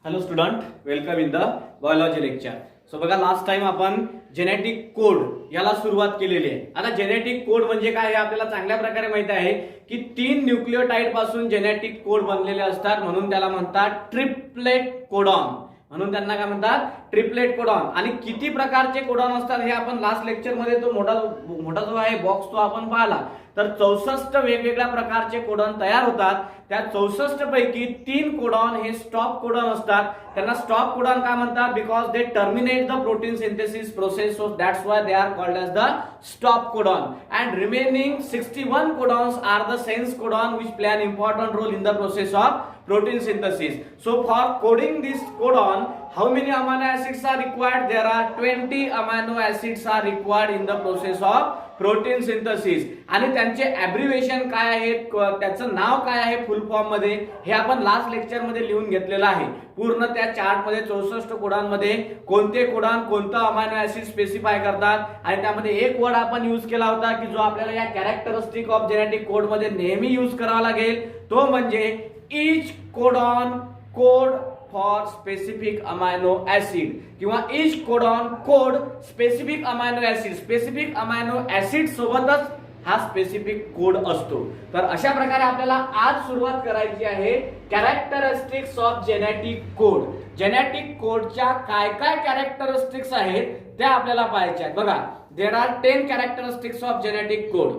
Hello student, welcome in the biology lecture. So बघा, last time आपण genetic code याला सुरुवात केलेली आहे. आता जेनेटिक कोड म्हणजे काय हे आपल्याला चांगल्या प्रकारे माहिती आहे की 3 न्यूक्लियोटाइड पासून जेनेटिक कोड बनलेले असतात, म्हणून त्याला म्हणतात ट्रिपलेट कोडॉन. म्हणून त्यांना काय म्हणतात? Triplet codon. आणि किती प्रकारचे कोडॉन असतात हे आपण लास्ट लेक्चर मध्ये तो मोठा जो आहे बॉक्स तो आपण पाहिला. तर 64 वेगवेगळ्या प्रकारचे कोडॉन तयार होतात. त्या 64 पैकी 3 कोडॉन हे स्टॉप कोडॉन असतात. त्यांना स्टॉप कोडॉन का म्हणतात? Because they terminate the protein synthesis process, so that's why they are called as the stop codon. And remaining 61 codons are the sense codon which play an important role in the process of protein synthesis. So for coding this codon, how many amino acids are required? There are 20 amino acids are required in the process of protein synthesis. आणि त्यांचे ॲब्रिव्हिएशन काय आहे, त्याचं नाव काय आहे फुल form मध्ये, हे आपण लास्ट लेक्चर मध्ये लिहून घेतलेलं आहे. पूर्ण त्या चार्ट मध्ये 64 कोडॉनमध्ये कोणते कोडॉन कोणतं अमायनो ऍसिड स्पेसिफाय करतात. आणि त्यामध्ये एक वर्ड आपण यूज केला होता की जो आपल्याला या कॅरेक्टरिस्टिक ऑफ जेनेटिक कोड मध्ये नेहमी यूज करावा लागेल, तो म्हणजे each codon code for specific amino acid किंवा each codon code specific amino acid. Specific amino acid सोबतच हा स्पेसिफिक कोड असतो. तर अशा प्रकारे आपल्याला आज सुरुवात करायची आहे characteristics of genetic code. Genetic कोडच्या काय काय कॅरेक्टरिस्टिक्स आहेत त्या आपल्याला पाहायच्या आहेत. बघा, there are 10 characteristics of genetic code.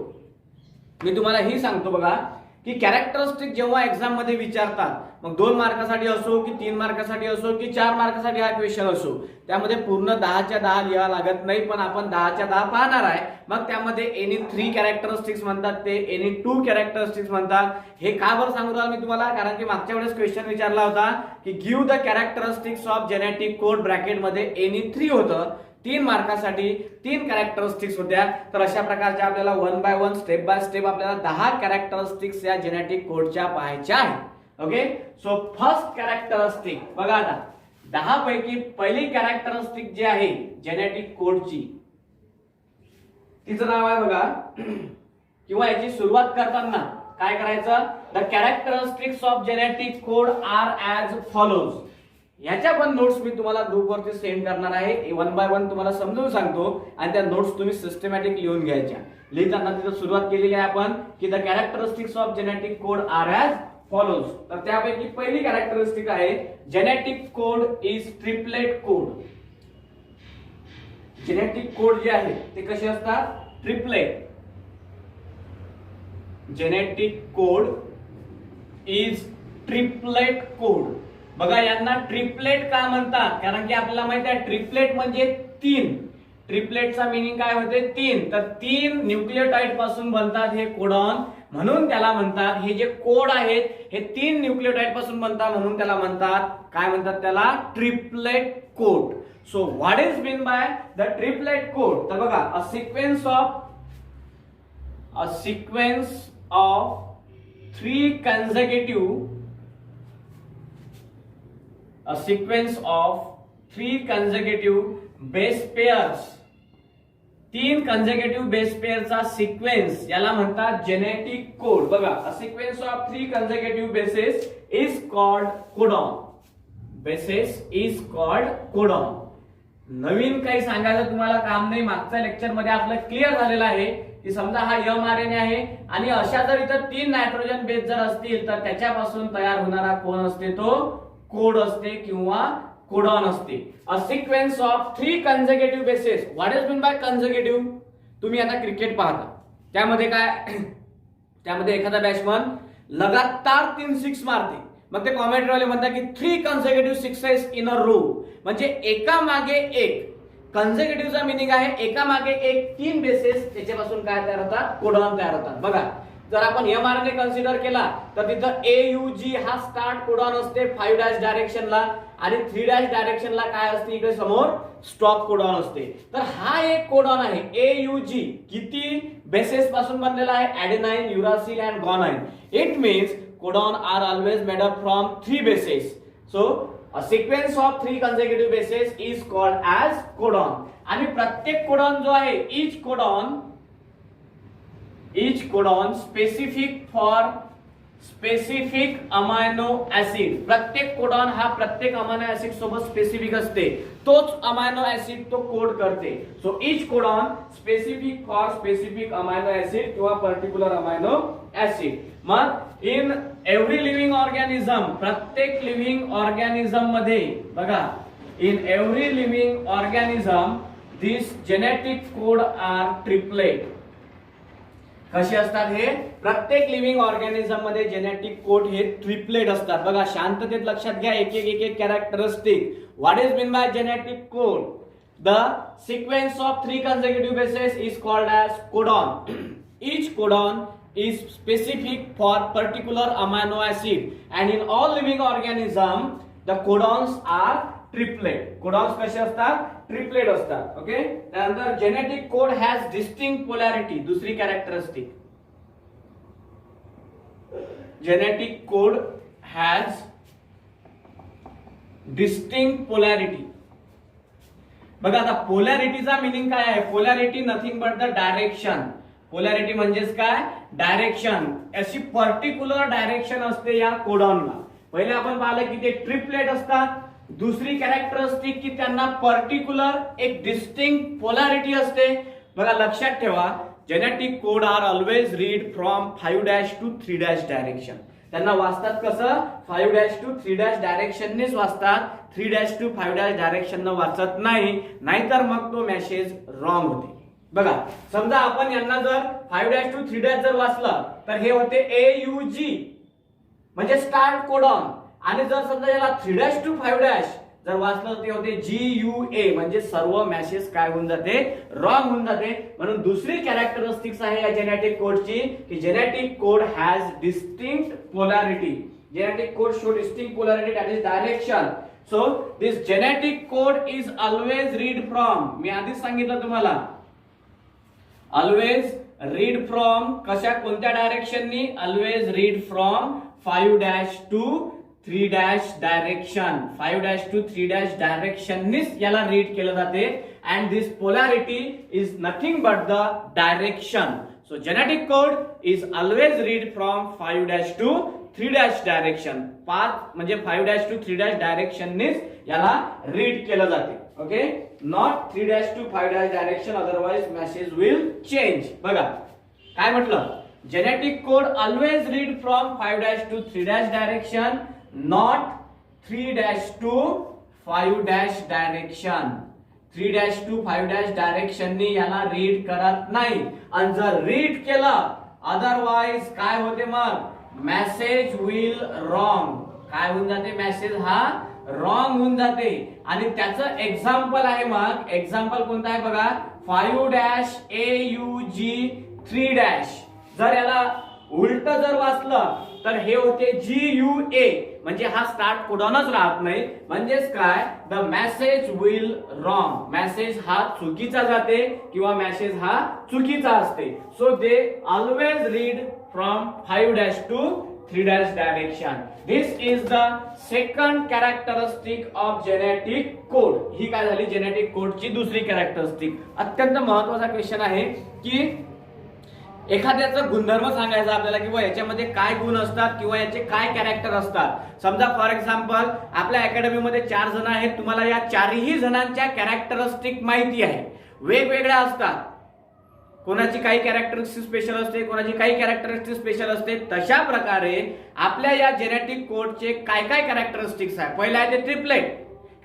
मी तुम्हाला ही सांगतो बघा की कॅरेक्टरिस्टिक जेव्हा एक्झाम मध्ये विचारतात, मग 2 मार्कासाठी असो की 3 मार्कासाठी असो की 4 मार्कासाठी हा क्वेश्चन असो, त्यामध्ये पूर्ण 10च्या 10 लिहावं लागत नाही, पण आपण 10च्या 10 पाहणार आहे. मग त्यामध्ये एनी 3 कॅरेक्टरिस्टिक्स म्हणतात, ते एनी 2 कॅरेक्टरिस्टिक्स म्हणतात. हे का बरं सांगू राहिलो मी तुम्हाला? कारण की मागच्या वेळेस क्वेश्चन विचारला होता की give the characteristics of genetic code, bracket मध्ये एनी 3 होतं. 3 मार्कासाठी 3 कॅरेक्टरिस्टिक्स होत्या. तर अशा प्रकारच्या आपल्याला 1 बाय 1 स्टेप बाय स्टेप आपल्याला 10 कॅरेक्टरिस्टिक्स या जेनेटिक कोडच्या पाहायच्या आहेत. ओके, सो फर्स्ट कॅरेक्टरिस्टिक बघा. आता 10 पैकी पहिली कॅरेक्टरिस्टिक जी आहे जेनेटिक कोडची, तिचं नाव आहे बघा, किंवा याची सुरुवात करताना काय करायचं? The characteristics of genetic code are as follows. याच्या पण नोट्स मी तुम्हाला ग्रुपवरती सेंड करणार आहे. 1 बाय 1 तुम्हाला समजून सांगतो आणि त्या नोट्स तुम्ही सिस्टमॅटिक लिहून घ्यायच्या. लिहिताना तिथं सुरुवात केलेली आहे आपण की the characteristics of genetic code are as follows. तर त्यापैकी पहिली कॅरेक्टरिस्टिक आहे genetic code is triplet code. Genetic code जे आहे ते कसे असतात? Triplet. Genetic code is triplet code. बघा, यांना ट्रिपलेट का म्हणतात? कारण की आपल्याला माहिती आहे ट्रिपलेट म्हणजे 3. ट्रिपलेटचा मीनिंग काय होते? 3. तर 3 न्यूक्लियोटाइड पासून बनतात हे कोडॉन, म्हणून त्याला म्हणतात. हे जे कोड आहेत हे 3 न्यूक्लियोटाइड पासून बनतात, म्हणून त्याला म्हणतात, काय म्हणतात त्याला? Triplet code. So what is mean by the triplet code? तर बघा, अ sequence of 3 consecutive a sequence of 3 consecutive base pairs. 3 consecutive base pairs sequence याला म्हणतात जेनेटिक कोड. बघा, a sequence of 3 consecutive bases is called codon. bases is called codon. नवीन काही सांगायचं तुम्हाला काम नाही. मागच्या लेक्चर मध्ये आपलं क्लिअर झालेलं आहे की समजा हा mRNA आहे आणि अशा जर इथं 3 नायट्रोजन बेस जर असतील तर त्याच्यापासून तयार होणारा कोण असते? तो कोड असते किंवा कोडॉन असते. A sequence of 3 consecutive bases. What is mean by consecutive? तुम्ही आता क्रिकेट पाहता, त्यामध्ये काय, त्यामध्ये एखादा बॅट्समन लगातार 3 सिक्स मारते, मग ते कॉमेंट्री वाले म्हणतात की 3 consecutive sixes in a row, म्हणजे एका मागे एक. कन्झिक्युटिव्हचा मीनिंग आहे एका मागे एक 3 बेसेस, त्याच्यापासून काय तयार होतात? कोडॉन तयार होतात. बघा, जर आपण mRNA कन्सिडर केला तर तिथं AUG हा स्टार्ट कोडॉन असते 5' डायरेक्शनला, आणि 3' डायरेक्शनला काय असते? इकडे समोर स्टॉप कोडॉन असते. तर हा एक कोडॉन आहे AUG. किती बेसेस पासून बनलेला आहे? Adenine, uracil and guanine. It means codon are always made up from 3 bases. So a sequence of 3 consecutive bases is called as codon. आणि प्रत्येक कोडॉन जो आहे, each codon specific for specific amino acid. प्रत्येक codon हा प्रत्येक amino acid सोबत specific असते, तोच अमायनो ऍसिड तो कोड करते. So each codon specific for specific amino acid किंवा पर्टिक्युलर अमायनो ऍसिड. मग इन एव्हरी लिव्हिंग ऑर्गॅनिझम, प्रत्येक लिव्हिंग ऑर्गॅनिझम मध्ये बघा, in every living organism this genetic code are triplet. कसे असतात हे? प्रत्येक लिव्हिंग ऑर्गॅनिझम मध्ये जेनेटिक कोड हे ट्रिपलेट असतात. बघा शांततेत लक्षात घ्या, एक एक characteristic. What is mean bye genetic code? The sequence of 3 consecutive bases is called as codon. Each codon is specific for particular amino acid, and in all living organism the codons are triplet. codons कसे असतात? Triplet असतात. Okay. त्यानंतर genetic code has distinct polarity. दुसरी characteristic, genetic code has distinct polarity. बघा आता पोलॅरिटीचा meaning काय आहे? Polarity nothing but the direction. Polarity म्हणजेच काय? डायरेक्शन. अशी पर्टिक्युलर डायरेक्शन असते या कोडॉनला. पहिले आपण पाहिलं की ते ट्रिपलेट असतात. दुसरी कॅरेक्टरिस्टिक की त्यांना पर्टिक्युलर एक डिस्टिंक्ट पोलॅरिटी असते. बघा लक्षात ठेवा, genetic code are always read from 5' to 3' direction. त्यांना वाचतात कसं? 5' to 3' डायरेक्शननेच वाचतात. 3' to 5' डायरेक्शन वाचत नाही, नाहीतर मग तो मेसेज रॉंग होते. बघा समजा आपण यांना जर 5' to 3' जर वाचलं तर हे होते AUG म्हणजे स्टार्ट कोडॉन. आणि जर समजा याला 3' to 5' जर वाचलं ते होते GUA म्हणजे सर्व मेसेज काय होऊन जाते? रॉंग होऊन जाते. म्हणून दुसरी कॅरेक्टरिस्टिक्स आहे या जेनेटिक कोडची की genetic code has distinct polarity. Genetic code show distinct polarity, that is direction. So this genetic code is always read from, मी आधीच सांगितलं तुम्हाला, ऑलवेज रीड फ्रॉम कशा कोणत्या डायरेक्शननी? Always read from 5' to 3' direction. 5' to 3' डायरेक्शननीच याला रीड केलं जाते. And this polarity is nothing but the direction. So genetic code is always read from 5' to 3' direction. 5 म्हणजे 5' to 3' डायरेक्शननीच याला रीड केलं जाते. Okay, not 3' to 5' direction, otherwise message will change. बघा काय म्हटलं? Genetic code always read from 5' to 3' direction, not 3' to 5' direction. 3' to 5' डायरेक्शननी याला read करत नाही. आणि जर रीड केलं अदरवाइज काय होते? मग मेसेज विल रॉंग. काय होऊन जाते? मेसेज हा रॉंग होऊन जाते. आणि त्याचं एक्झाम्पल आहे. मग एक्झाम्पल कोणतं आहे बघा? 5' AUG 3'. जर याला उलट जर वाचलं तर हे होते GUA म्हणजे हा स्टार्ट कोडॉनच राहत नाही. म्हणजेच काय? The message will wrong. Message हा चुकीचा जाते किंवा मेसेज हा चुकीचा असते. So they always read from 5' to 3' direction. This is the second characteristic of genetic code. ही काय झाली? जेनेटिक कोडची दुसरी कॅरेक्टरिस्टिक. अत्यंत महत्वाचा क्वेश्चन आहे की एखाद्याचा गुणधर्म सांगायचा आपल्याला किंवा याच्यामध्ये काय गुण असतात किंवा याचे काय कॅरेक्टर असतात. समजा फॉर एक्झाम्पल आपल्या अकॅडमीमध्ये 4 जण आहेत. तुम्हाला या 4ही जणांच्या कॅरेक्टरिस्टिक माहिती आहे, वेगवेगळ्या असतात. कोणाची काही कॅरेक्टरिस्टिक स्पेशल असते, कोणाची काही कॅरेक्टरिस्टिक स्पेशल असते. तशा प्रकारे आपल्या या जेनेटिक कोडचे काय काय कॅरेक्टरिस्टिक्स आहे? पहिला आहे ते ट्रिपलेट,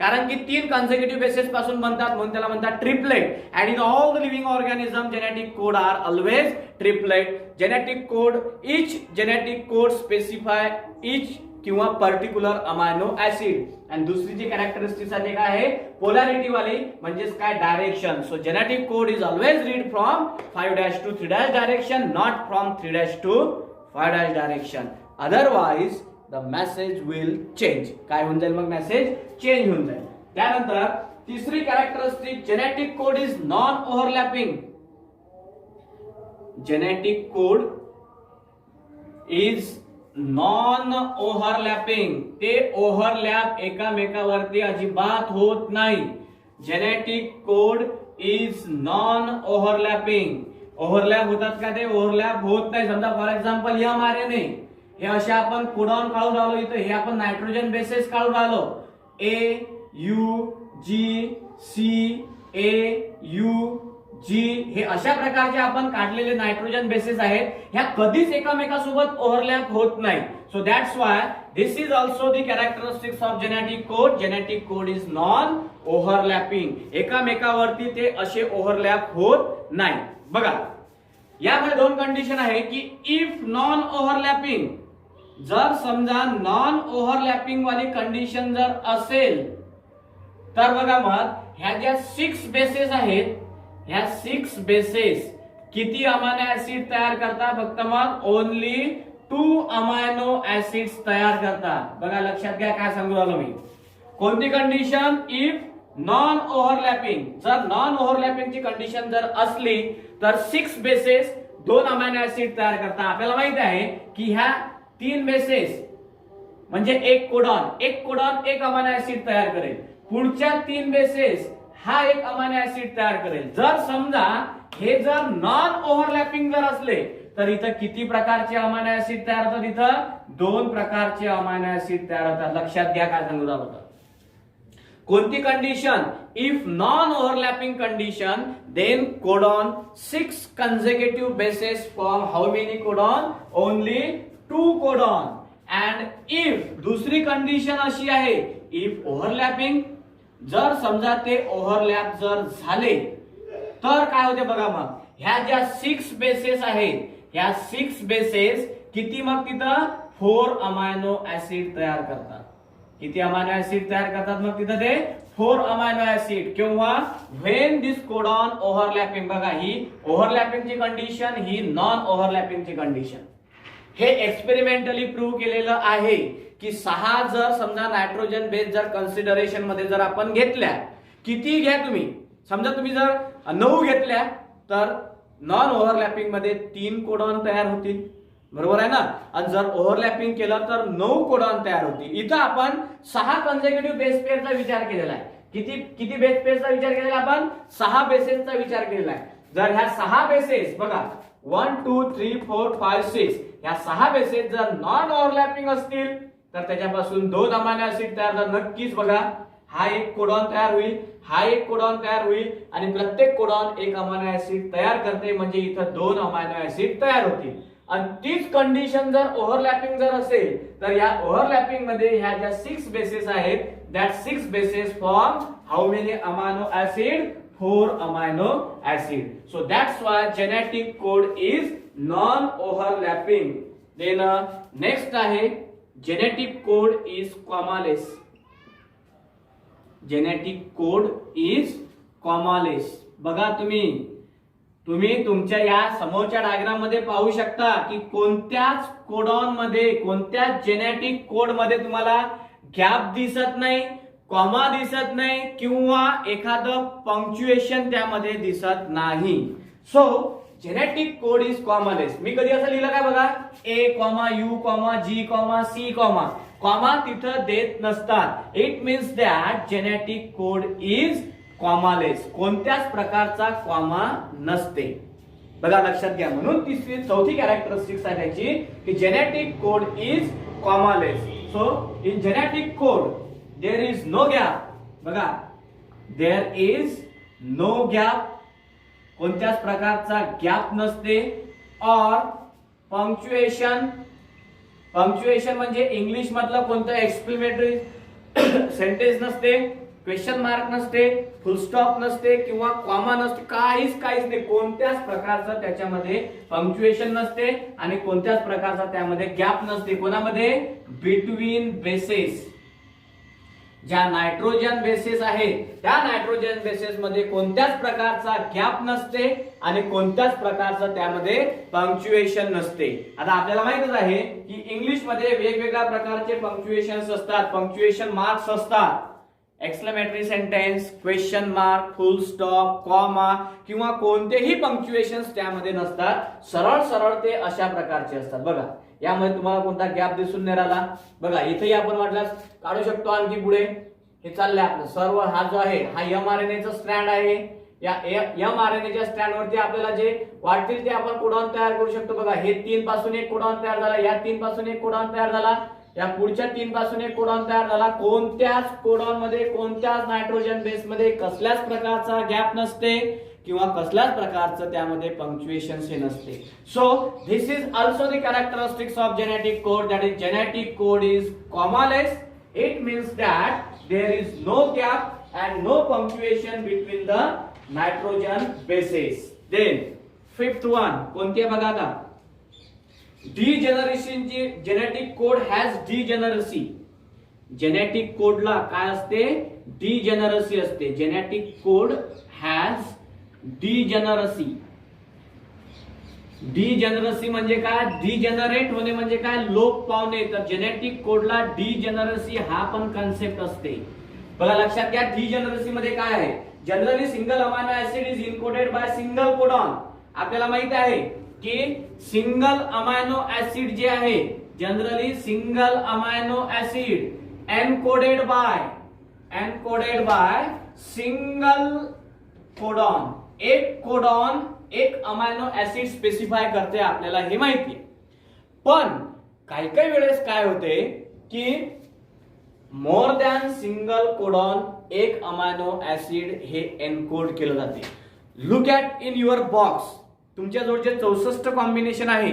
कारण की 3 consecutive bases पासून बनतात म्हणून त्याला म्हणतात triplet. And in all the living organism genetic code are always triplet. Genetic code, each genetic code specify each किंवा पर्टिक्युलर अमायनो ऍसिड. आणि दुसरी जी कॅरेक्टरिस्टिक्स आहे काय आहे? पोलॅरिटी वाली म्हणजेच काय? Direction. So genetic code is always read from 5' to 3' direction, not from 3' to 5' direction. Otherwise the message will change. काय होऊन जाईल? मग मेसेज चेंज होऊन जाईल. त्यानंतर तिसरी characteristic, genetic code is non overlapping. Genetic code is non overlapping. ते overlap एकामेकावरती अजिबात होत नाही. Genetic code is non overlapping. Overlap होतात का? ते ओव्हरलॅप होत नाही. समजा फॉर एक्झाम्पल mRNA, हे असे आपण कोडॉन काढून राहिलो इथं, हे आपण नायट्रोजन बेसेस काढून राहिलो. A U G C A U G हे अशा प्रकारचे आपण काढलेले नायट्रोजन बेसेस आहेत. ह्या कधीच एकमेकांसोबत ओव्हरलॅप होत नाही. So that's why this is also the characteristics of genetic code. Genetic code is non overlapping. एकामेकावरती ते असे ओव्हरलॅप होत नाही. बघा यामध्ये दोन कंडिशन आहे की इफ नॉन ओव्हरलॅपिंग, जर समजा नॉन ओव्हरलॅपिंग वाली कंडिशन जर असेल तर बघा मग ह्या ज्या 6 बेसेस आहेत, ह्या 6 बेसेस किती अमायनो ऍसिड तयार करतात? फक्त मग ओनली 2 अमायनो ऍसिड्स तयार करतात. बघा लक्षात घ्या काय सांगू राहिलो मी. कोणती कंडिशन? If non overlapping. जर नॉन ओव्हरलॅपिंग ची कंडिशन जर असली तर 6 बेसेस 2 अमायनो ऍसिड तयार करतात. आपल्याला माहित आहे की ह्या 3 बेसेस म्हणजे एक कोडॉन, एक कोडॉन एक अमायनो ऍसिड तयार करेल. पुढच्या 3 बेसेस हा एक अमायनो ऍसिड तयार करेल. जर समजा हे जर नॉन ओव्हरलॅपिंग जर असले तर इथं किती प्रकारचे अमायनो ऍसिड तयार होतात? इथं 2 प्रकारचे अमायनो ऍसिड तयार होतात. लक्षात घ्या काय सांगू राहिलो होतं. कोणती condition? If non overlapping condition, then codon 6 consecutive bases form how many codon? Only 2 codon. And if दुसरी कंडिशन अशी आहे, इफ ओव्हरलॅपिंग, जर समजा ते ओव्हरलॅप जर झाले तर काय होते बघा मग ह्या ज्या 6 बेसेस आहेत, ह्या 6 बेसेस किती मग तिथं 4 अमायनो ऍसिड तयार करतात. किती अमायनो ऍसिड तयार करतात मग तिथं ते 4 अमायनो ऍसिड. किंवा व्हेन दिस कोडॉन ओव्हरलॅपिंग. बघा ही ओव्हरलॅपिंग ची कंडिशन, ही नॉन ओव्हरलॅपिंग ची कंडिशन. हे एक्सपेरिमेंटली प्रूव्ह केलेलं आहे की 6 जर समजा नायट्रोजन बेस जर कन्सिडरेशन मध्ये जर आपण घेतल्या, किती घ्या तुम्ही, समजा तुम्ही जर 9 घेतल्या तर नॉन ओव्हरलॅपिंग मध्ये 3 कोडॉन तयार होतील. बरोबर आहे ना. आणि जर ओव्हरलॅपिंग केलं तर 9 कोडॉन तयार होतील. इथं आपण 6 कन्सेक्युटिव्ह बेस पेअरचा विचार केलेला आहे. किती बेस पेअरचा विचार केलेला आपण? 6 बेसेसचा विचार केलेला आहे. जर ह्या 6 बेसेस बघा 1 2 3 4 5 6 ह्या 6 बेसेस जर नॉन ओव्हरलॅपिंग असतील तर त्याच्यापासून 2 अमायनो ऍसिड तयार होतात. नक्कीच बघा हा एक कोडॉन तयार होईल, हा एक कोडॉन तयार होईल आणि प्रत्येक कोडॉन एक अमायनो ऍसिड तयार करते. म्हणजे इथं 2 अमायनो ऍसिड तयार होतील. आणि तीच कंडिशन जर ओव्हरलॅपिंग जर असेल तर या ओव्हरलॅपिंग मध्ये ह्या ज्या 6 बेसेस आहेत, that 6 bases form how many amino acid? 4 amino acid. So that's why genetic code is non overlapping. Then next आहे genetic code is commaless. Genetic code is commaless. बघा तुम्ही तुमच्या या समोरच्या डायग्राम मध्ये पाहू शकता की कोणत्याच कोडॉन मध्ये, कोणत्याच जेनेटिक कोड मध्ये तुम्हाला गॅप दिसत नाही, कॉमा दिसत नाही किंवा एखादं पंक्च्युएशन त्यामध्ये दिसत नाही. So genetic code is commaless. मी कधी असं लिहिलं काय बघा, A comma U comma G comma C comma, comma तिथं देत नसतात. It means that genetic code is commaless. कोणत्याच प्रकारचा कॉमा नसते. बघा लक्षात घ्या. म्हणून चौथी कॅरेक्टरिस्टिक्स आहे त्याची की genetic code is commaless. So in genetic code there is no gap. बघा देयर इज नो गॅप, कोणत्याच प्रकारचा गॅप नसते. और पंक्च्युएशन, पंक्च्युएशन म्हणजे इंग्लिश मधलं कोणतं एक्सक्लेमेटरी सेंटेन्स नसते, क्वेश्चन मार्क नसते, फुल स्टॉप नसते किंवा कॉमा नसते, काहीच नाही. कोणत्याच प्रकारचं त्याच्यामध्ये पंक्च्युएशन नसते आणि कोणत्याच प्रकारचा त्यामध्ये गॅप नसते. कोणामध्ये? Between bases. ज्या नायट्रोजन बेसेस आहेत त्या नायट्रोजन बेसेस मध्ये कोणत्याच प्रकारचा गॅप नसते आणि कोणत्याच प्रकारचं त्यामध्ये पंक्च्युएशन नसते. आता आपल्याला माहितच आहे की इंग्लिश मध्ये वेगवेगळ्या प्रकारचे पंक्च्युएशन्स असतात, पंक्च्युएशन मार्क्स असतात. एक्सक्लेमेटरी सेंटेन्स, क्वेश्चन मार्क, फुल स्टॉप, कॉमा किंवा कोणतेही पंक्च्युएशन्स त्यामध्ये नसतात. सरळ ते अशा प्रकारचे असतात. बघा यामध्ये तुम्हाला कोणता गॅप दिसून नाही राहिला. बघा इथेही आपण वाटल्यास काढू शकतो. आणखी पुढे हे चाललंय आपलं सर्व. हा जो आहे हा mRNA चा स्ट्रँड आहे, या mRNAच्या स्ट्रँडवरती आपल्याला जे वाटतील ते आपण कोडॉन तयार करू शकतो. बघा हे 3 पासून एक कोडॉन तयार झाला, या 3 पासून एक कोडॉन तयार झाला, या पुढच्या 3 पासून एक कोडॉन तयार झाला. कोणत्याच कोडॉन मध्ये कोणत्याच नायट्रोजन बेस मध्ये कसल्याच प्रकारचा गॅप नसते किंवा कसल्याच प्रकारचं त्यामध्ये पंक्च्युएशन हे नसते. So this is also the characteristics of genetic code, that is genetic code is commaless. It means that there is no gap and no punctuation between the nitrogen bases. Then fifth one कोणती आहे बघा आता, डिजेनरेशनची genetic code has degeneracy. Genetic कोडला काय असते, degeneracy असते. Genetic code has degeneracy. Degeneracy म्हणजे काय, डिजेनरेट होणे म्हणजे काय, लोप पावणे. तर जेनेटिक कोडला डिजेनरसी हा पण कन्सेप्ट असते. बघा लक्षात घ्या, डिजेनरसी मध्ये काय आहे, generally single amino acid is encoded by single codon. आपल्याला माहित आहे की सिंगल अमायनो ऍसिड जे आहे, generally single amino acid encoded by single codon. एक कोडॉन एक अमायनो ऍसिड स्पेसिफाय करते, आपल्याला हे माहिती आहे. पण काही काही वेळेस काय होते की मोर दॅन सिंगल कोडॉन एक अमायनो ऍसिड हे एनकोड केलं जाते. Look at in your box, तुमच्या जवळ जे 64 कॉम्बिनेशन आहे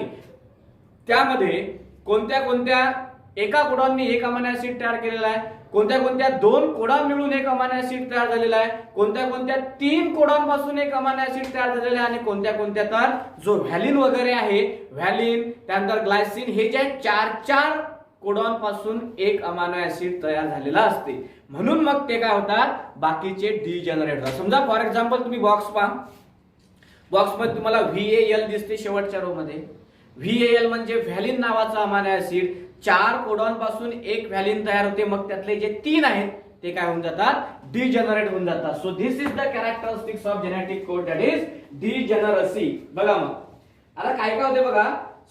त्यामध्ये कोणत्या कोणत्या एका कोडॉनने एक अमायनो ऍसिड तयार केलेला आहे, कोणत्या कोणत्या 2 कोडॉन मिळून एक अमायनो ऍसिड तयार झालेला आहे, कोणत्या कोणत्या 3 कोडॉन पासून एक अमायनो ऍसिड तयार झालेला आहे, आणि कोणत्या कोणत्या तर जो व्हॅलिन वगैरे आहे, व्हॅलिन त्यानंतर ग्लायसिन, हे जे 4 कोडॉन पासून एक अमायनो ऍसिड तयार झालेला असते. म्हणून मग ते काय होतात, बाकीचे डिजेनरेट होतात. समजा फॉर एक्झाम्पल तुम्ही बॉक्स पहा, बॉक्स मध्ये तुम्हाला VAL दिसते शेवटच्या रो मध्ये. VAL म्हणजे व्हॅलिन नावाचा अमायनो ऍसिड. 4 कोडॉन पासून एक व्हॅलिन तयार होते, मग त्यातले जे 3 आहेत ते काय होऊन जातात, डिजेनरेट होऊन जातात. So this is the characteristics of genetic code, that is degeneracy. बघा मग आता काय काय होते बघा,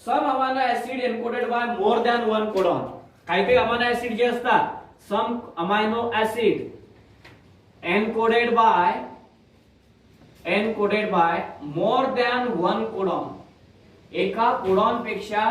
some amino acid encoded by more than 1 codon. काही काही अमायनो ऍसिड जे असतात, some amino acid encoded by more than 1 codon. एका कोडॉन पेक्षा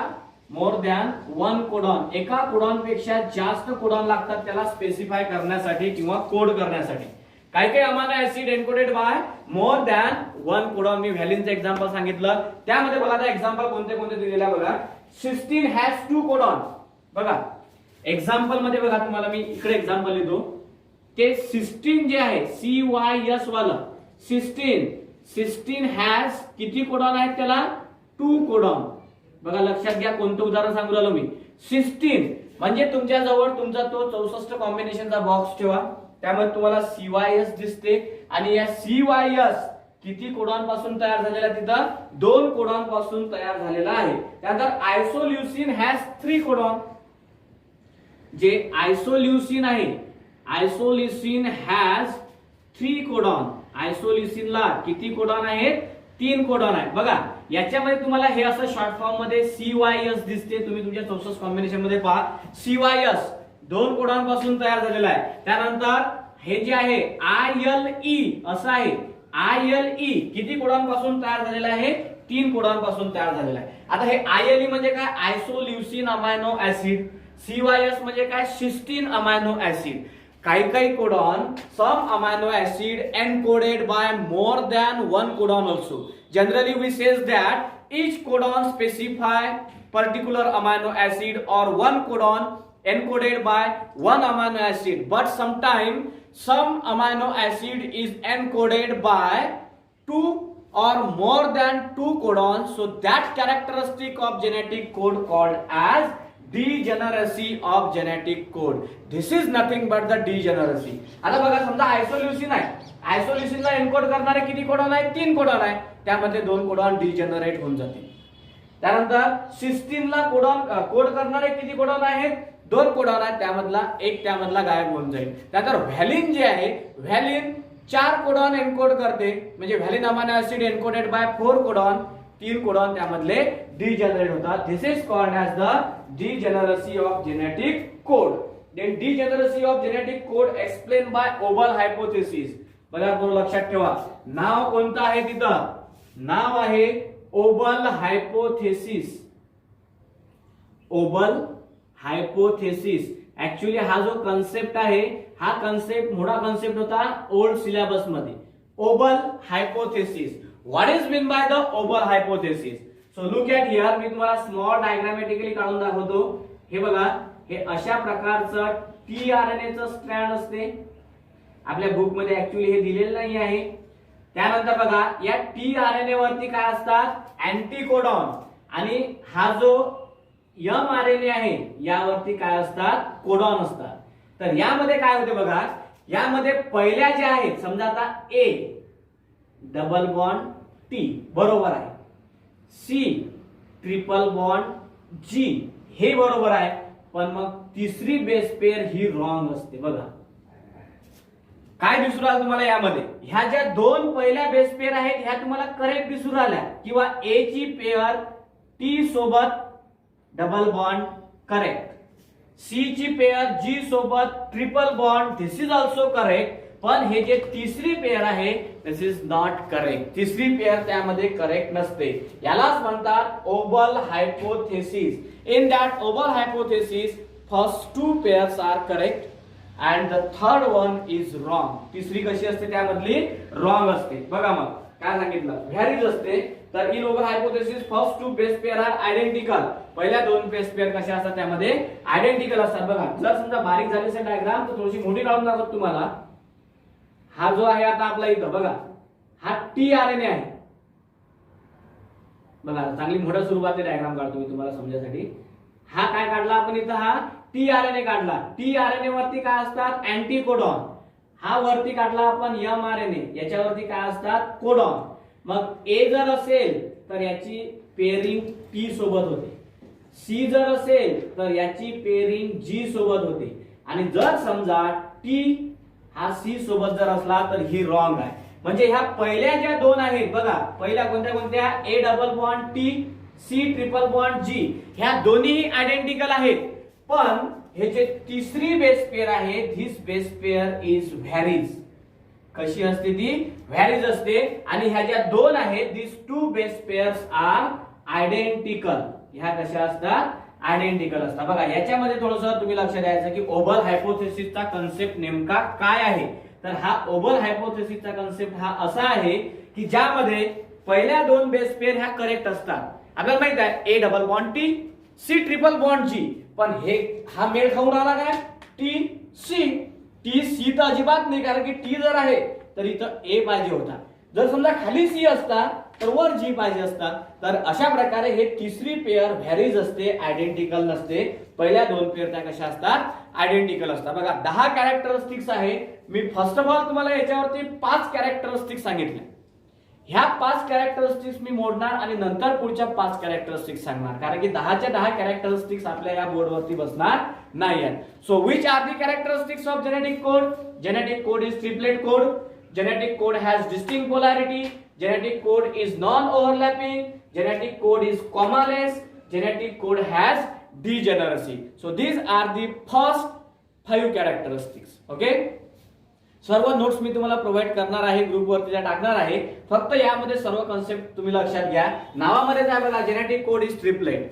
मोर दॅन 1 कोडॉन, एका कोडॉन पेक्षा जास्त कोडॉन लागतात त्याला स्पेसिफाय करण्यासाठी किंवा कोड करण्यासाठी. काही काही amino acid encoded by more than 1 codon. मी व्हॅलिनचं एक्झाम्पल सांगितलं, त्यामध्ये बघा आता एक्झाम्पल कोणते कोणते दिलेला बघा. Cysteine has 2 codon. बघा एक्झाम्पल मध्ये बघा, तुम्हाला मी इकडे एक्झाम्पल लिहितो. ते सिस्टीन जे आहे CYS वाला सिस्टीन हॅज किती कोडॉन आहेत त्याला, 2 कोडॉन. बघा लक्षात घ्या, कोणतं उदाहरण सांगू राहिलो मी. सिस्टीन म्हणजे तुमच्या जवळ तुमचा तो 64 कॉम्बिनेशनचा बॉक्स ठेवा, त्यामध्ये तुम्हाला CYS दिसते, आणि या CYS किती कोडॉन पासून तयार झालेला, तिथं 2 कोडॉन पासून तयार झालेला आहे. त्यानंतर आयसोल्युसिन हॅज 3 कोडॉन. जे आयसोल्युसिन आहे, आयसोल्युसिन हॅज 3 कोडॉन. आयसोल्युसिनला किती कोडॉन आहेत, 3 कोडॉन आहे. बघा याच्यामध्ये तुम्हाला हे असं शॉर्ट फॉर्म मध्ये CYS दिसते. तुम्ही तुमच्या 64 कॉम्बिनेशन मध्ये पहा, CYS 2 कोडॉन पासून तयार झालेला आहे. त्यानंतर हे जे आहे ILE असं आहे, ILE किती कोडॉन पासून तयार झालेला आहे, 3 कोडॉन पासून तयार झालेला आहे. आता हे ILE म्हणजे काय, आयसोल्युसिन अमायनो ऍसिड. CYS म्हणजे काय, सिस्टीन अमायनो ऍसिड. काही काही codon, some amino acid encoded by more than 1 codon also. Generally we say that each codon specify particular amino acid or 1 codon encoded by 1 amino acid, but sometimes some amino acid is encoded by 2 or more than 2 codons. So that characteristic of genetic code called as degeneracy of genetic code. This is nothing but the degeneracy. आता बघा समजा आयसोल्युसिन आहे, आयसोल्युसिनला encode करणारे किती codon आहेत, 3 codon आहे. त्यामध्ये 2 codon degenerate होऊन जातील. त्यानंतर सिस्टीनला कोड करणारे किती कोडॉन आहेत, 2 कोडॉन आहेत, त्यामधला गायब होऊन जाईल. त्यानंतर व्हॅलिन जे आहे, व्हॅलिन 4 कोडॉन एन्कोड करते, म्हणजे valine amino acid encoded by 4 codon, 3 codon त्यामधले डिजेनरेट होतात. This is called as the degeneracy of genetic code. Then degeneracy of genetic code explained by Oval hypothesis. बघा थोडं लक्षात ठेवा, नाव कोणतं आहे तिथं, नाव आहे ओबल हायपोथेसिस. ओबल हायपोथेसिस. ऍक्च्युली हा जो कन्सेप्ट आहे, हा कन्सेप्ट मोठा कन्सेप्ट होता ओल्ड सिलेबस मध्ये. Wobble hypothesis. What is mean by the wobble hypothesis? So look at here, मी तुम्हाला स्मॉल डायग्रामॅटिकली काढून दाखवतो. हे बघा, हे अशा प्रकारचं टीआरएनएचं स्ट्रँड असते. आपल्या बुक मध्ये ऍक्च्युली हे दिलेलं नाही आहे. त्यानंतर बघा, या टीआरएनए वरती काय असतात, अँटीकोडॉन. आणि हा जो एमआरएनए आहे यावरती काय असतात, कोडॉन असतात. तर यामध्ये काय होते बघा, यामध्ये पहिल्या ज्या आहेत, समजा आता ए डबल बॉन्ड टी बरोबर आहे, सी ट्रिपल बॉन्ड जी हे बरोबर आहे, पण मग तिसरी बेस पेअर ही रॉंग असते. बघा काय दिसू राहिलं तुम्हाला यामध्ये, ह्या ज्या दोन पहिल्या बेस पेअर आहेत ह्या तुम्हाला करेक्ट दिसू राहिल्या, किंवा ए ची पेअर टी सोबत डबल बॉन्ड करेक्ट, सी ची पेअर जी सोबत triple bond this is also correct. पण हे जे तिसरी पेअर आहे दिस इज नॉट करेक्ट. तिसरी पेअर त्यामध्ये करेक्ट नसते. यालाच म्हणतात wobble hypothesis. In that wobble hypothesis first two pairs are correct and the third one is wrong. तिसरी कशी असते, त्यामधली रॉंग असते. बघा मग काय सांगितलं, व्हॅरीज असते. तर in over hypothesis first two base pair are identical. पहिल्या दोन बेस पेअर कशा असतात, त्यामध्ये आयडेंटिकल असतात. बघा जर समजा बारीक झाली असेल डायग्राम तर थोडीशी मोठी काढून दाखवतो तुम्हाला. हा जो आहे आता आपला इथं बघा, हा टीआरएनए आहे. बघा चांगली मोठ्या स्वरूपाचे डायग्राम काढतो मी तुम्हाला समजण्यासाठी. हा काय काढला आपण इथं, हा टीआरएनए काढला. टीआरएनए वरती काय असतात, अँटीकोडॉन. हा वरती काढला आपण एमआरएनए, याच्यावरती काय असतात, कोडॉन. मग ए जर असेल तर याची पेअरिंग टी सोबत होते, सी जर असेल तर याची पेअरिंग जी सोबत होते, आणि जर समजा टी हा सी सोबत जर असला तर ही रॉंग आहे. म्हणजे ह्या पहिल्या ज्या दोन आहेत बघा, पहिल्या कोणत्या कोणत्या, A double bond T, C triple bond G, ह्या दोन्ही आयडेंटिकल आहेत. पण हे जे तिसरी बेस पेअर आहे, this base pair is varies. कशी असते ती, व्हॅरीज असते. आणि ह्या ज्या दोन आहेत, this two base pairs are identical. ह्या कशा असतात, आयडेंटिकल असतात. बघा याच्यामध्ये थोडंसं तुम्ही लक्ष द्यायचं की ओबल हायपोथेसिसचा कन्सेप्ट नेमका काय आहे. तर हा ओबल हायपोथेसिसचा कन्सेप्ट हा असा आहे की ज्यामध्ये पहिल्या दोन बेस पेअर ह्या करेक्ट असतात. आपल्याला माहित आहे A double bond T, C triple bond G, पण हे हा मेळ खाऊन राहिला काय, टी सी. टी सी तर अजिबात नाही, कारण की टी जर आहे तर इथं ए पाहिजे होता. जर समजा खाली सी असता तर वर जी पाहिजे असता. तर अशा प्रकारे हे तिसरी पेअर व्हॅरीज असते, आयडेंटिकल नसते. पहिल्या दोन पेअर त्या कशा असतात, आयडेंटिकल असतात. बघा 10 कॅरेक्टरिस्टिक्स आहे. मी फर्स्ट ऑफ ऑल तुम्हाला याच्यावरती 5 कॅरेक्टरिस्टिक्स सांगितल्या. ह्या 5 कॅरेक्टरिस्टिक्स मी मोडणार आणि नंतर पुढच्या 5 कॅरेक्टरिस्टिक्स सांगणार, कारण की 10च्या 10 कॅरेक्टरिस्टिक्स आपल्या या बोर्डवरती बसणार नाही आहेत. So which are the characteristics of genetic code? Genetic code is triplet code. Genetic code has distinct polarity. Genetic code is non overlapping. Genetic code is commaless. Genetic code has degeneracy. So these are the first 5 characteristics. Okay, सर्व notes मी तुम्हाला provide करणार आहे, ग्रुपवरती टाकणार आहे. फक्त यामध्ये सर्व कन्सेप्ट तुम्ही लक्षात घ्या. नावामध्ये काय बघा, genetic code is triplet.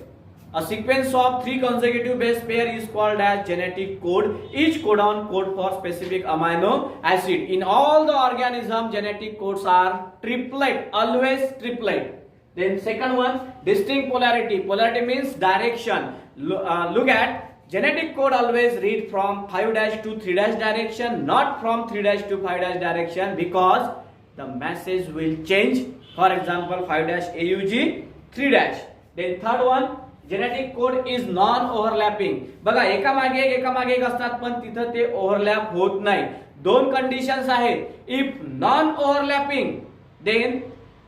A sequence of 3 consecutive base pair is called as genetic code. Each codon code for specific amino acid. In all the organism, genetic codes are triplet, always triplet. Then second one, distinct polarity. Polarity means direction. Look at genetic code always read from 5' to 3' direction, not from 3' to 5' direction, because the message will change. For example, 5' AUG 3'. Then third one, genetic code is non overlapping. बघा एका मागे एक असतात, पण तिथं ते overlap होत नाही. 2 कंडिशन्स आहेत. If non overlapping then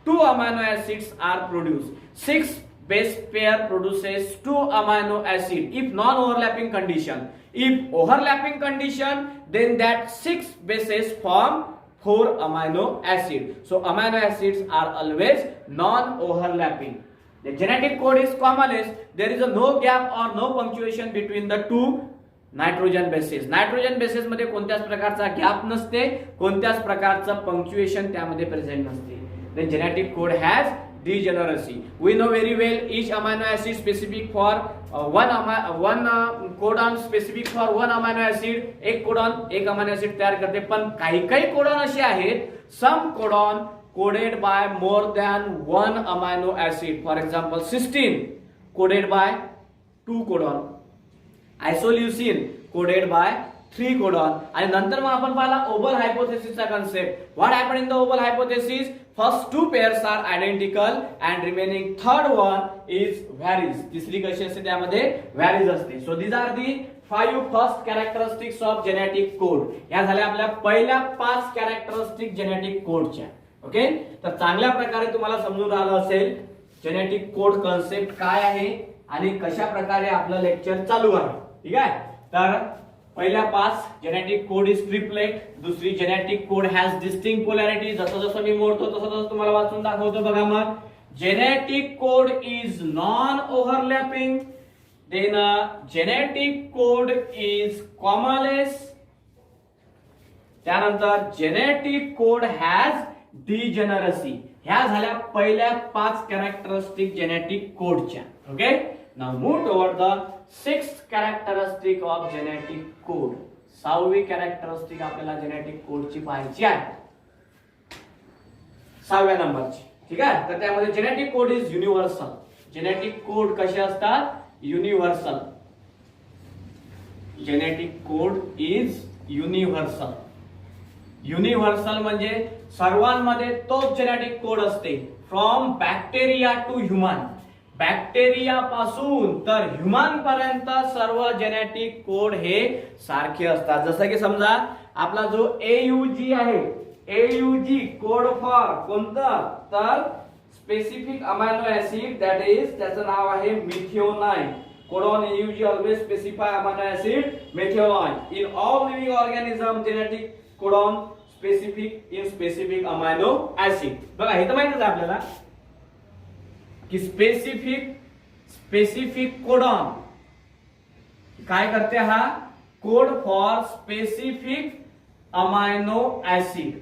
2 amino acids are produce. 6 base pair produces 2 amino acid. If non overlapping condition. If overlapping condition then that 6 bases form 4 amino acid. So amino acids are always non-overlapping. The genetic code is commonest. There is a no gap or no punctuation between the two nitrogen bases. Nitrogen bases मध्ये कोणत्याच प्रकारचा gap नसते, कोणत्याच प्रकारचं punctuation त्यामध्ये present नसते. The genetic code has degeneracy. We know very well each amino acid specific for one codon specific for one amino acid. एक codon एक अमायनो ऍसिड तयार करते. पण काही काही कोडॉन असे आहेत, some codon coded by more than one amino acid. For example, cysteine coded by 2 codon, isoleucine coded by 3 codon. आणि नंतर मग आपण पाहिला ओव्हल हायपोथेसिसचा concept. What happen in the oval hypothesis? First 2 pairs are identical and remaining third one is varies. तिसरी कशी असते त्यामध्ये varies असते. So these are the 5 first characteristics of genetic code. या झाल्या आपल्या पहिल्या 5 characteristic genetic codeच्या. ओके, तर चांगल्या प्रकारे तुम्हाला समजून आलं असेल जेनेटिक कोड कन्सेप्ट काय आहे आणि कशा प्रकारे आपलं लेक्चर चालू आहे. ठीक आहे, तर पहिल्या 5 जेनेटिक कोड इज ट्रिपलेट. दुसरी genetic code has distinct polarity. जसं जसं मी मोडतो तसं तसं तुम्हाला वाचून दाखवतो. बघा मग, genetic code is non overlapping. Then genetic code is commaless. त्यानंतर जेनेटिक कोड हॅज डिजेनरसी. ह्या झाल्या पहिल्या 5 कॅरेक्टरिस्टिक जेनेटिक कोडच्या. Okay, now move toward the 6th characteristic of genetic code. 6वी कॅरेक्टरिस्टिक आपल्याला जेनेटिक कोडची पाहायची आहे, 6व्या नंबरची. ठीक आहे, तर त्यामध्ये genetic code is universal. Genetic code कसे असतात? Universal. Genetic code is universal. Universal म्हणजे सर्वांमध्ये तोच जेनेटिक कोड असते, from bacteria to human. Bacteria पासून तर ह्युमन पर्यंत सर्व जेनेटिक कोड हे सारखे असतात. जसं की समजा आपला जो AUG आहे, AUG कोड फॉर कोणतं? तर specific amino acid, that is त्याचं नाव आहे methionine. Codon AUG always specify amino acid methionine. In all living organism genetic codon specific in specific amino acid. बघा हे तर माहितीच आहे आपल्याला की स्पेसिफिक कोडॉन काय करते? हा code for specific amino acid.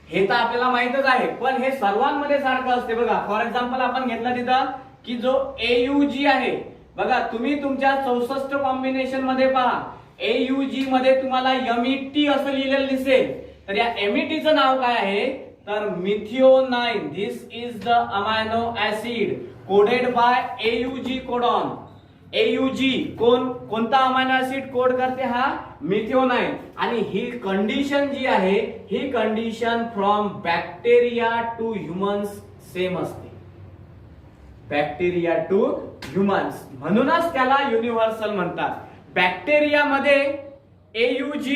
हे तर आपल्याला माहितच आहे, पण हे सर्वांमध्ये सारखं असते. बघा फॉर एक्झाम्पल आपण घेतलं तिथं की जो AUG आहे, बघा तुम्ही तुमच्या 64 कॉम्बिनेशन मध्ये पहा, AUG मध्ये तुम्हाला MET असं लिहिलेलं दिसेल. तर या METचं नाव काय आहे? तर methionine. This is the amino acid coded by AUG codon. AUG कोणता अमायनो ऍसिड कोड करते? हा मिथिओनाइन. आणि ही कंडिशन जी आहे, ही condition from bacteria to humans same असते. बॅक्टेरिया टू ह्युमन्स, म्हणूनच त्याला युनिव्हर्सल म्हणतात. बॅक्टेरियामध्ये AUG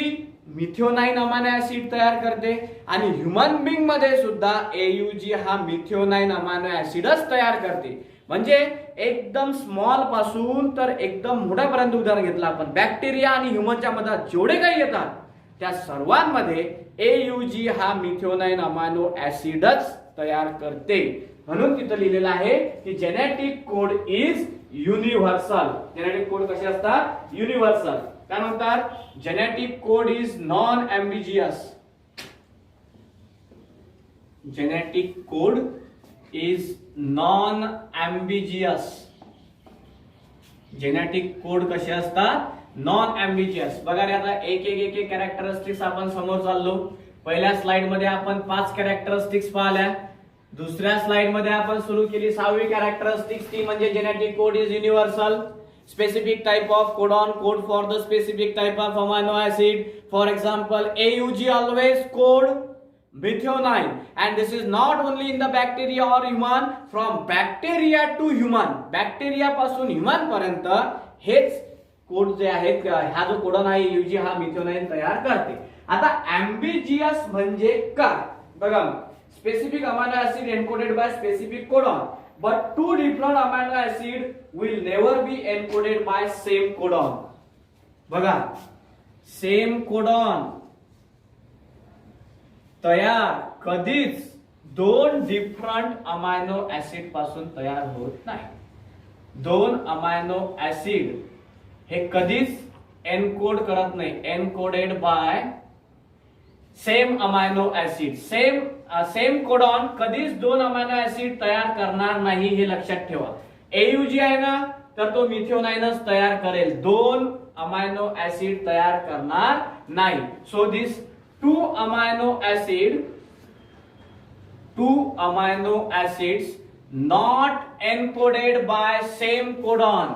मिथिओनाइन अमायनो ऍसिड तयार करते आणि ह्युमन बिंग मध्ये सुद्धा AUG हा मिथिओनाइन अमायनो ऍसिडच तयार करते. म्हणजे एकदम स्मॉल पासून तर एकदम मोठ्यापर्यंत उदाहरण घेतलं आपण, बॅक्टेरिया आणि ह्युमनच्या मध्ये जेवढे काही येतात त्या सर्वांमध्ये AUG हा मिथिओनाइन अमायनो ऍसिडच तयार करते. म्हणून तिथं लिहिलेलं आहे की genetic code is universal. Genetic code कसे असतात? युनिव्हर्सल. त्यानंतर genetic code is non ambitious. Genetic code is non ambitious. Genetic code कसे असतात? Non ambitious. बघा रे, आता एक एक एक कॅरेक्टरिस्टिक्स आपण समोर चाललो. पहिल्या स्लाइड मध्ये आपण 5 कॅरेक्टरिस्टिक्स पाहिल्या. दुसऱ्या स्लाइड मध्ये आपण सुरू केली 6वी कॅरेक्टरिस्टिक्स, ती म्हणजे genetic code is universal. Specific type of codon code for the specific type of amino acid. For example, AUG always code methionine, and this is not only in the bacteria or human, from bacteria to human. Bacteria पासून human पर्यंत हेच code जे आहेत, हा जो codon आहे AUG हा मिथिओनाइन तयार करते. आता एम्बिजियस म्हणजे काय? बघा, specific amino acid encoded by specific codon. But 2 different amino acid will never be encoded by same codon. बघा, same codon तयार कधीच 2 डिफरंट अमायनो ऍसिड पासून तयार होत नाही. 2 अमायनो ऍसिड हे कधीच एनकोड करत नाही. Encoded bye same amino acid. Same codon कधीच दोन अमायनो ऍसिड तयार करणार नाही, हे लक्षात ठेवा. एयूजी आहे ना, तर तो मिथ्योनाइनच तयार करेल, दोन अमायनो ऍसिड तयार करणार नाही. So this two amino acids not encoded by same codon.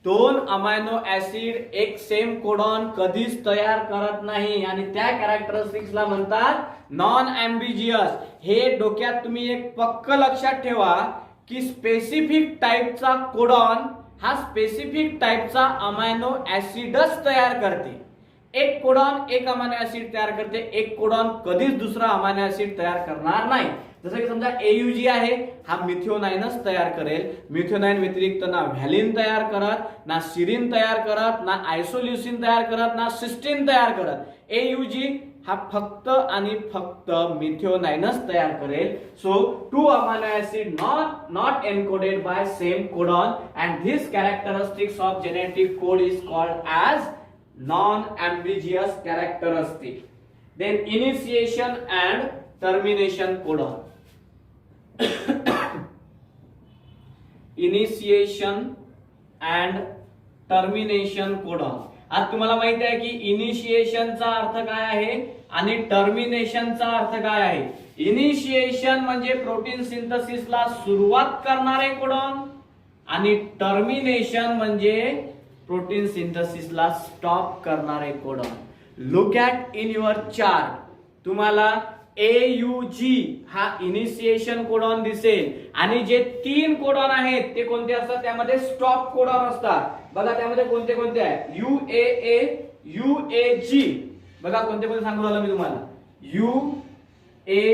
दोन अमायनो ऍसिड एक सेम कोडॉन कधीच तयार करत नाही आणि त्या कॅरेक्टरिस्टिक्सला म्हणतात नॉन अँबिजियस. हे डोक्यात तुम्ही एक पक्क लक्षात ठेवा की स्पेसिफिक टाइपचा कोडॉन हा स्पेसिफिक टाइपचा अमायनो ऍसिडच तयार करते. एक कोडॉन एक अमायनो ऍसिड तयार करते, एक कोडॉन कधीच दुसरा अमायनो ऍसिड तयार करणार नाही. जसं की समजा एयूजी आहे, हा मिथ्योनाइनच तयार करेल. मिथ्योनाइन व्यतिरिक्त ना व्हॅलिन तयार करत, ना सिरिन तयार करत, ना आयसोल्युसिन तयार करत, ना सिस्टीन तयार करत. एयूजी हा फक्त आणि फक्त मिथ्योनाइनच तयार करेल. So two amino acid not encoded by same codon and this characteristics of genetic code is called as non-ambiguous characteristic. Then initiation and termination codon. Initiation and termination codon. आज तुम्हाला माहिती आहे की इनिशिएशनचा अर्थ काय आहे आणि टर्मिनेशनचा अर्थ काय आहे. इनिशिएशन म्हणजे प्रोटीन सिंथेसिसला सुरुवात करणारे कोडॉन आणि टर्मिनेशन म्हणजे प्रोटीन सिंथेसिसला स्टॉप करणारे codon. Look at in your chart. तुम्हाला एयूजी हा इनिशिएशन कोडॉन दिसेल आणि जे तीन कोडॉन आहेत ते कोणते असतात, त्यामध्ये स्टॉप कोडॉन असतात. बघा त्यामध्ये कोणते कोणते आहे, UAA, UAG. बघा कोणते कोणते सांगू राहिलो मी तुम्हाला, UAA,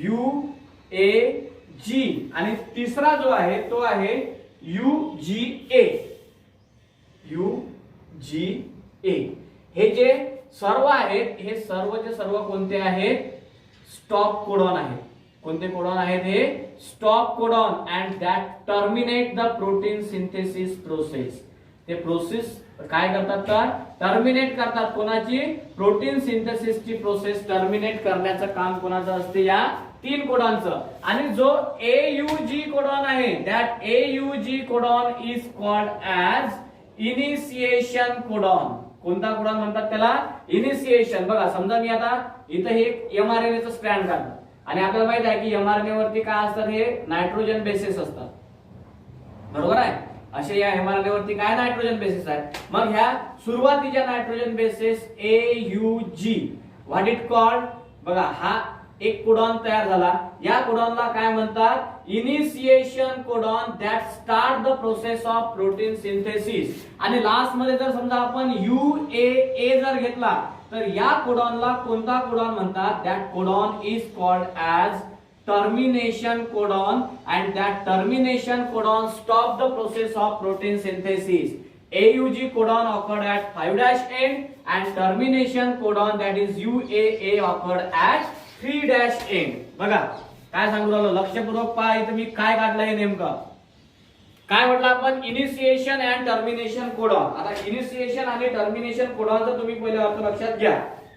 UAG आणि तिसरा जो आहे तो आहे UGA. UGA हे जे सर्व आहेत हे सर्वचे सर्व कोणते आहेत, स्टॉप कोडॉन आहेत. कोणते कोडॉन आहेत, हे stop codon and that terminate the protein synthesis process. ते प्रोसेस काय करतात तर टर्मिनेट करतात. कोणाची, प्रोटीन सिंथेसिसची प्रोसेस टर्मिनेट करण्याचं काम कोणाचं असते, या तीन कोडॉनचं. आणि जो AUG कोडॉन आहे that AUG codon is called as initiation codon. कोणता कोडॉन म्हणतात त्याला, इनिशिएशन. बघा समजा मी आता इथं हे mRNA चं स्ट्रँड काढलं आणि आपल्याला माहित आहे की mRNA वरती काय असतात, हे नायट्रोजन बेसेस असतात, बरोबर आहे. असे या mRNA वरती काय नायट्रोजन बेसेस आहेत. मग ह्या सुरुवातीच्या nitrogen bases AUG what it called. बघा हा एक कोडॉन तयार झाला, या कोडॉनला काय म्हणतात, initiation codon that start the process of protein synthesis. आणि लास्ट मध्ये जर समजा आपण UAA जर घेतला तर या कोडॉनला कोणता कोडॉन म्हणतात, that codon is called as termination codon and that termination codon stop the process of protein synthesis. AUG codon occurred at 5' end and termination codon that is UAA occurred at 3' end. बघा काय सांगू राहिलो, लक्षपूर्वक पहा. इथे मी काय काढलंय नेमकं, काय म्हटलं आपण, इनिशिएशन अँड टर्मिनेशन कोडॉन. आता इनिशिएशन आणि टर्मिनेशन कोडॉनचा तुम्ही पहिले अर्थ लक्षात घ्या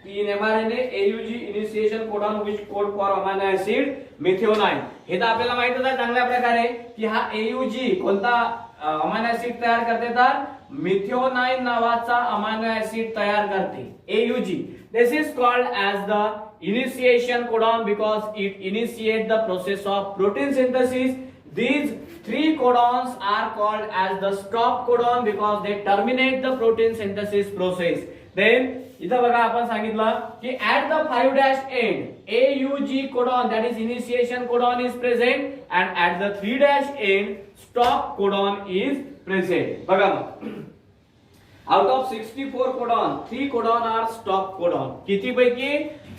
की in mRNA AUG initiation codon which code for amino acid methionine. हे तर आपल्याला माहितच आहे चांगल्या प्रकारे की हा AUG कोणता अमायनो ऍसिड तयार करते, तर मिथ्योनाइन नावाचा अमायनो ऍसिड तयार करते AUG. This is called as the initiation codon because it initiates the process of protein synthesis. These three codons are called as the stop codon because they terminate the protein synthesis process. Then इथं बघा आपण सांगितलं की at the 5' end AUG codon that is initiation codon is present and at the 3' end stop codon is present. बघा out of 64 codon 3 codon are stop codon. किती पैकी,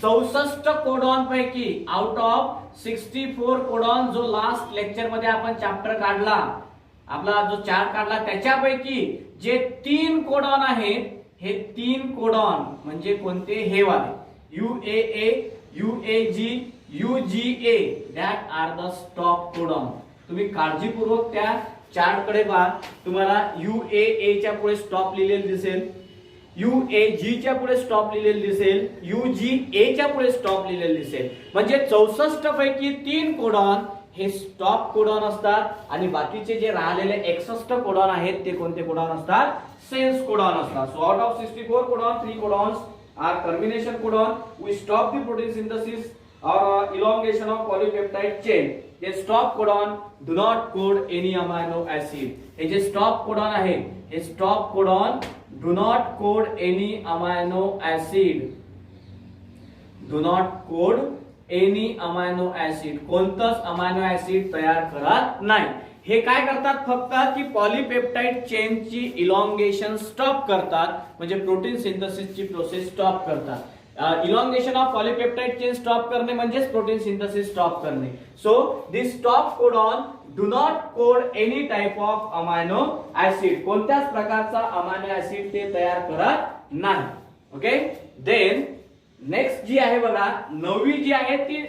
64 codon पैकी out of 64 codon जो लास्ट लेक्चर मध्ये आपण chapter काढला, आपला जो चार्ट काढला, त्याच्यापैकी जे 3 कोडॉन आहेत हे 3 कोडॉन म्हणजे कोणते, हे वाले UAA, UAG, UGA that are the stop codon. तुम्ही काळजीपूर्वक त्या चार्ट कडे पहा, तुम्हाला UAA च्या पुढे स्टॉप लिहिलेलं दिसेल, UAG च्या पुढे स्टॉप लिहिलेलं दिसेल, UGA च्या पुढे स्टॉप लिहिलेलं दिसेल. म्हणजे 64 पैकी 3 कोडॉन हे स्टॉप कोडॉन असतात आणि बाकीचे जे राहिलेले 61 कोडॉन आहेत ते कोणते कोडॉन असतात? सेन्स कोडॉन असतात. So out of 64 codon 3 codons are termination codon. We stop the protein synthesis or elongation of polypeptide chain. हे stop codon do not code any amino acid. हे जे स्टॉप कोडॉन आहे, हे stop codon do not code any amino acid. Do not code any amino acid. कोणतंच amino acid तयार करत नाही. हे काय करतात? फक्त की पॉलीपेप्टाइड चेनची इलॉंगेशन स्टॉप करतात, म्हणजे प्रोटीन सिंथेसिसची प्रोसेस स्टॉप करतात. Elongation of polypeptide chain stop करणे म्हणजेच प्रोटीन सिंथेसिस स्टॉप करणे. So this stop codon do not code any type of amino acid. कोणत्याच प्रकारचा अमायनो ऍसिड ते तयार करत नाही. ओके, देन नेक्स्ट जी आहे बघा, 9वी जी आहे ती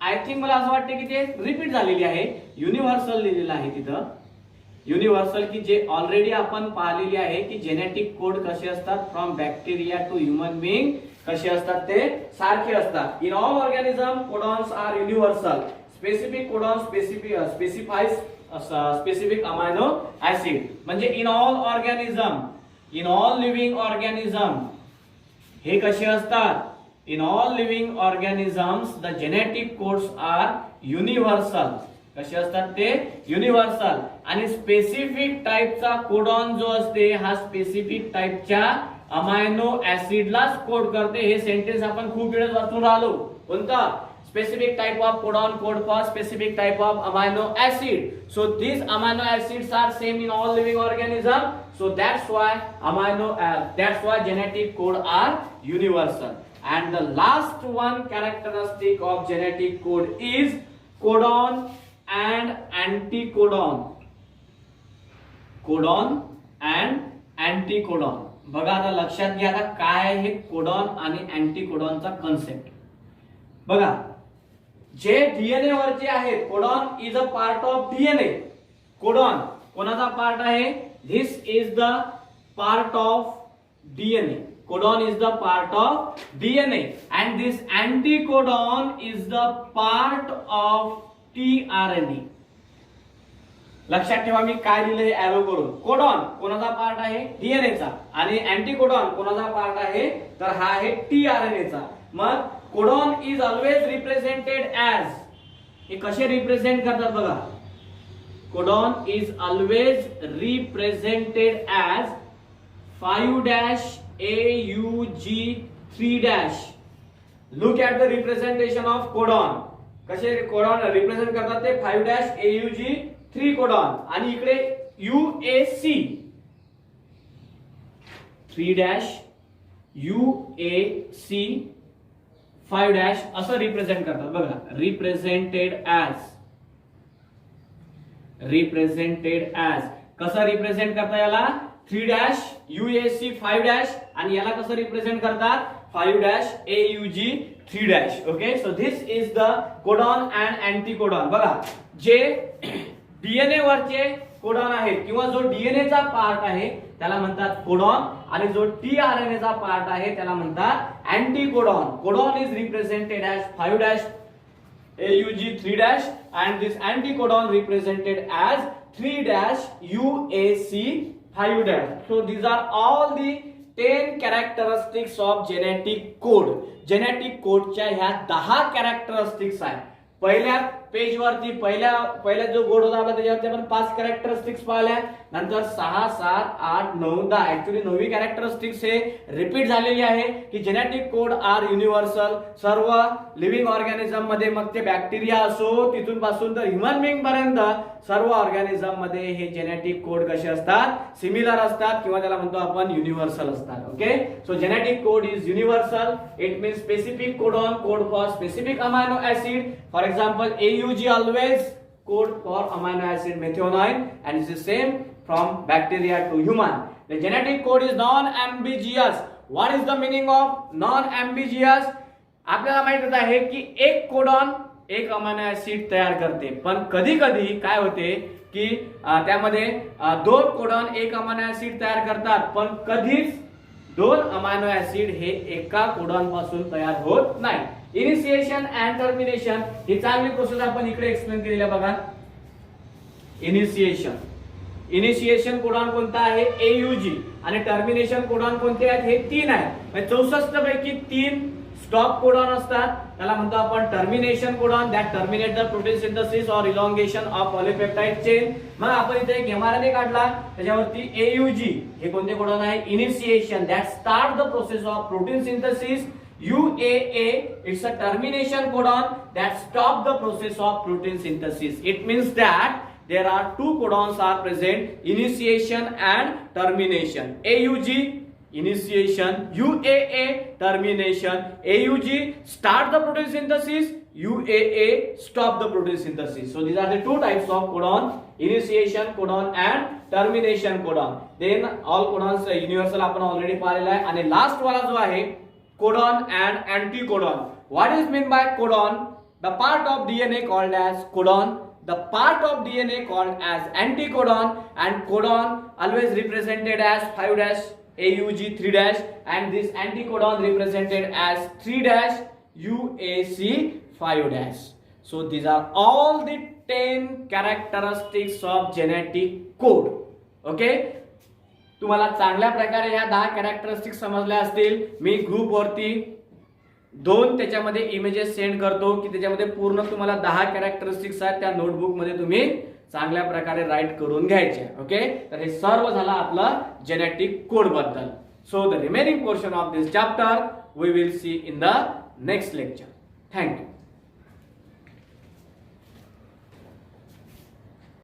आय थिंक मला असं वाटतं की ते रिपीट झालेली आहे. युनिव्हर्सल लिहिलेलं आहे तिथं, युनिव्हर्सल की जे ऑलरेडी आपण पाहिलेली आहे की जेनेटिक कोड कसे असतात from bacteria to human being, कसे असतात ते सारखे असतात. In all organism codons are universal. Specific codon specifies specific amino acid. म्हणजे in all organism, in all living organism हे कसे असतात? In all living organisms the genetic codes are universal. कसे असतात ते? युनिव्हर्सल. आणि स्पेसिफिक टाइपचा कोडॉन जो असते हा स्पेसिफिक टाइपच्या अमायनो ऍसिडलाच कोड करते. हे सेंटेन्स आपण खूप वेळेस वाचून राहिलो. कोणता? Specific type of codon code for specific type of amino acid. So these amino acids are same in all living organism. So that's why genetic code are universal. And the last one characteristic of genetic code is codon and anticodon. Codon and anticodon. बघा आता लक्षात घ्या, आता काय हे codon आणि अँटीकोडॉनचा concept बघा. जे डीएनए वरचे आहेत, codon is a part of DNA. Codon कोणाचा पार्ट आहे? This is the part of DNA. Codon is the part of DNA and this anticodon is the part of tRNA. लक्षात ठेवा मी काय लिहिलंय एरो करून. कोडॉन कोणाचा पार्ट आहे? DNA चा. आणि अँटीकोडॉन कोणाचा पार्ट आहे? तर हा आहे tRNA चा. मग codon is always represented as, हे कसे रिप्रेझेंट करतात बघा. Codon is always represented as 5' AUG 3'. Look at the representation of codon. कसे कोडॉन रिप्रेझेंट करतात ते 5' AUG 3 कोडॉन. आणि इकडे UAC 3' UAC 5' असं रिप्रेझेंट करतात बघा. रिप्रेझेंटेड ऍज कसं रिप्रेझेंट करता याला? 3' UAC 5' आणि याला कसं रिप्रेझेंट करतात? 5' AUG 3'. Okay, so this is the codon and anticodon. बघा, जे डीएनए वरचे कोडॉन आहेत किंवा जो डीएनए चा पार्ट आहे त्याला म्हणतात कोडॉन आणि जो tRNA चा पार्ट आहे त्याला म्हणतात anticodon. Codon is represented as 5' AUG 3' and this anticodon represented as 3' UAC 5'. So these are all the 10 characteristics of genetic code. Genetic code च्या ह्या 10 characteristics आहेत. पहिल्या पेज वरती पहिला जो बोर्ड होता आपला त्याच्यावरती आपण 5 कॅरेक्टरिस्टिक्स पाहिल्या. नंतर 6, 7, 8, 9, 10 ऍक्च्युअली 9वी कॅरेक्टरिस्टिक्स हे रिपीट झालेली आहे की जेनेटिक कोड आर युनिव्हर्सल. सर्व लिव्हिंग ऑर्गॅनिझम मध्ये, मग ते बॅक्टेरिया असो तिथून पासून तर ह्युमन बीइंग पर्यंत सर्व ऑर्गॅनिझम मध्ये हे जेनेटिक कोड कसे असतात? सिमिलर असतात किंवा त्याला म्हणतो आपण युनिव्हर्सल असतात. Okay, so genetic code is universal. It means specific codon code for specific amino acid. For example AUG always code for amino acid methionine and it is same from bacteria to human. The genetic code is non-ambiguous. What is the meaning of non-ambiguous? आपल्याला माहित आहे की एक codon एक amino acid तयार करते, पण कधी कधी काय होते की त्यामध्ये 2 कोडॉन 1 अमायनो ऍसिड तयार करतात, पण कधीच 2 अमायनो ऍसिड हे एका कोडॉन पासून तयार होत नाही. इनिशिएशन अँड टर्मिनेशन ही चांगली प्रोसेस आपण इकडे एक्सप्लेन केलेली आहे बघा. इनिशिएशन कोडॉन कोणता आहे AUG आणि टर्मिनेशन कोडॉन कोणते आहेत हे 3 आहेत. म्हणजे 64 पैकी 3 स्टॉप कोडॉन असतात, त्याला म्हणतो आपण termination codon, that terminate the protein synthesis or elongation of polypeptide chain. मग आपण इथे एक mRNA काढला, त्याच्यावरती AUG हे कोणते कोडॉन आहे initiation, that start the process of protein synthesis. UAA it's a termination codon that stop the process of protein synthesis. It means that there are 2 codons are present, initiation and termination. AUG initiation, UAA termination. AUG start the protein synthesis, UAA stop the protein synthesis. So these are the 2 types of codon, initiation codon and termination codon. Then all codons universal आपण already पाहिलेला आहे. आणि last वाला जो आहे codon and anticodon. What is meant by codon? The part of DNA called as codon, the part of DNA called as anticodon, and codon always represented as 5 dash, AUG 3 dash, and this anticodon represented as 3 dash, UAC 5 dash. So these are all the 10 characteristics of genetic code. Okay? तुम्हाला चांगल्या प्रकारे ह्या 10 characteristics समजल्या असतील. मी group वरती 2 त्याच्यामध्ये images send करतो की त्याच्यामध्ये पूर्ण तुम्हाला 10 कॅरेक्टरिस्टिक्स आहेत, त्या नोटबुक मध्ये तुम्ही चांगल्या प्रकारे राईट करून घ्यायचे. ओके, तर हे सर्व झालं आपलं जेनेटिक कोड बद्दल. So the remaining portion of this chapter we will see in the next lecture. Thank you.